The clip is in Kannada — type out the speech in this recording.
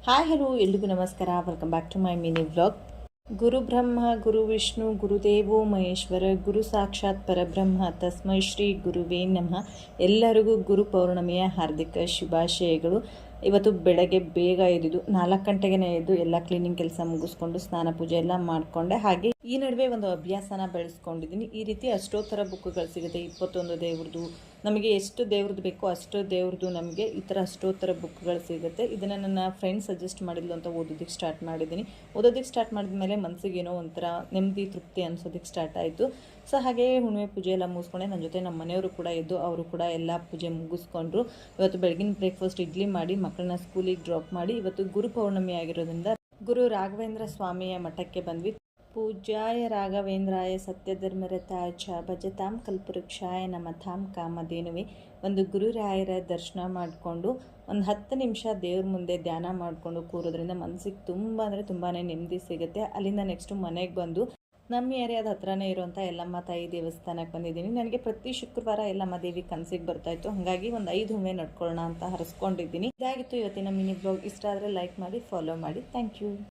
ಹಾಯ್ ಹಲೋ ಎಲ್ರಿಗೂ ನಮಸ್ಕಾರ. Welcome back to my mini vlog. ಗುರು ಬ್ರಹ್ಮ ಗುರು ವಿಷ್ಣು ಗುರುದೇವೋ ಮಹೇಶ್ವರ ಗುರು ಸಾಕ್ಷಾತ್ ಪರಬ್ರಹ್ಮ ತಸ್ಮೈ ಶ್ರೀ ಗುರುವೇ ನಮಃ. ಎಲ್ಲರಿಗೂ ಗುರು ಪೌರ್ಣಮಿಯ ಹಾರ್ದಿಕ ಶುಭಾಶಯಗಳು. ಇವತ್ತು ಬೆಳಗ್ಗೆ ಬೇಗ ಎದ್ದು 4 ಗಂಟೆಗೆ ಎದ್ದು ಎಲ್ಲ ಕ್ಲೀನಿಂಗ್ ಕೆಲಸ ಮುಗಿಸ್ಕೊಂಡು ಸ್ನಾನ ಪೂಜೆ ಎಲ್ಲ ಮಾಡಿಕೊಂಡೆ. ಹಾಗೆ ಈ ನಡುವೆ ಒಂದು ಅಭ್ಯಾಸನ ಬೆಳೆಸ್ಕೊಂಡಿದ್ದೀನಿ. ಈ ರೀತಿ ಅಷ್ಟೋತ್ತರ ಬುಕ್ಗಳು ಸಿಗುತ್ತೆ, 21 ದೇವ್ರದ್ದು, ನಮಗೆ ಎಷ್ಟು ದೇವ್ರದ್ದು ಬೇಕೋ ಅಷ್ಟು ದೇವ್ರದ್ದು ನಮಗೆ ಈ ಥರ ಅಷ್ಟೋತ್ತರ ಬುಕ್ಗಳು ಸಿಗುತ್ತೆ. ಇದನ್ನು ನನ್ನ ಫ್ರೆಂಡ್ ಸಜೆಸ್ಟ್ ಮಾಡಿದ್ಲು ಅಂತ ಓದೋದಕ್ಕೆ ಸ್ಟಾರ್ಟ್ ಮಾಡಿದ್ದೀನಿ. ಓದೋದಕ್ಕೆ ಸ್ಟಾರ್ಟ್ ಮಾಡಿದ್ಮೇಲೆ ಮನಸ್ಸಿಗೆ ಏನೋ ಒಂಥರ ನೆಮ್ಮದಿ ತೃಪ್ತಿ ಅನ್ಸೋದಕ್ಕೆ ಸ್ಟಾರ್ಟ್ ಆಯಿತು. ಸೊ ಹಾಗೆ ಹುಣ್ಣಿಮೆ ಪೂಜೆ ಎಲ್ಲ ಮುಗಿಸ್ಕೊಂಡೆ. ನನ್ನ ಜೊತೆ ನಮ್ಮ ಮನೆಯವರು ಕೂಡ ಎದ್ದು ಅವರು ಕೂಡ ಎಲ್ಲ ಪೂಜೆ ಮುಗಿಸ್ಕೊಂಡ್ರು. ಇವತ್ತು ಬೆಳಗಿನ ಬ್ರೇಕ್ಫಾಸ್ಟ್ ಇಡ್ಲಿ ಮಾಡಿ ಮಕ್ಕಳನ್ನ ಸ್ಕೂಲಿಗೆ ಡ್ರಾಪ್ ಮಾಡಿ, ಇವತ್ತು ಗುರು ಪೌರ್ಣಮಿ ಆಗಿರೋದ್ರಿಂದ ಗುರು ರಾಘವೇಂದ್ರ ಸ್ವಾಮಿಯ ಮಠಕ್ಕೆ ಬಂದ್ವಿ. ಪೂಜ್ಯಾಯ ರಾಘವೇಂದ್ರಾಯ ಸತ್ಯಧರ್ಮರತಾಯ ಚ ಭಜತಾಂ ಕಲ್ಪವೃಕ್ಷಾಯ ನಮತಾಂ ಕಾಮಧೇನುವೆ. ಒಂದು ಗುರುರಾಯರ ದರ್ಶನ ಮಾಡಿಕೊಂಡು ಒಂದು 10 ನಿಮಿಷ ದೇವ್ರ ಮುಂದೆ ಧ್ಯಾನ ಮಾಡಿಕೊಂಡು ಕೂರೋದ್ರಿಂದ ಮನಸ್ಸಿಗೆ ತುಂಬ ತುಂಬಾ ನೆಮ್ಮದಿ ಸಿಗುತ್ತೆ. ಅಲ್ಲಿಂದ ನೆಕ್ಸ್ಟು ಮನೆಗೆ ಬಂದು ನಮ್ಮ ಏರಿಯಾದ ಹತ್ರನೇ ಇರುವಂಥ ಯಲ್ಲಮ್ಮ ತಾಯಿ ದೇವಸ್ಥಾನಕ್ಕೆ ಬಂದಿದ್ದೀನಿ. ನನಗೆ ಪ್ರತಿ ಶುಕ್ರವಾರ ಯಲ್ಲಮ್ಮ ದೇವಿ ಕನಸಿಗೆ ಬರ್ತಾಯಿತ್ತು. ಹಾಗಾಗಿ ಒಂದು 5 ಹುಮ್ಮೆ ನಡ್ಕೊಳ್ಳೋಣ ಅಂತ ಹರಿಸ್ಕೊಂಡಿದ್ದೀನಿ. ಇದಾಗಿತ್ತು ಇವತ್ತಿನ ಮಿನಿ ಬ್ಲಾಗ್. ಇಷ್ಟ ಆದರೆ ಲೈಕ್ ಮಾಡಿ, ಫಾಲೋ ಮಾಡಿ. Thank you.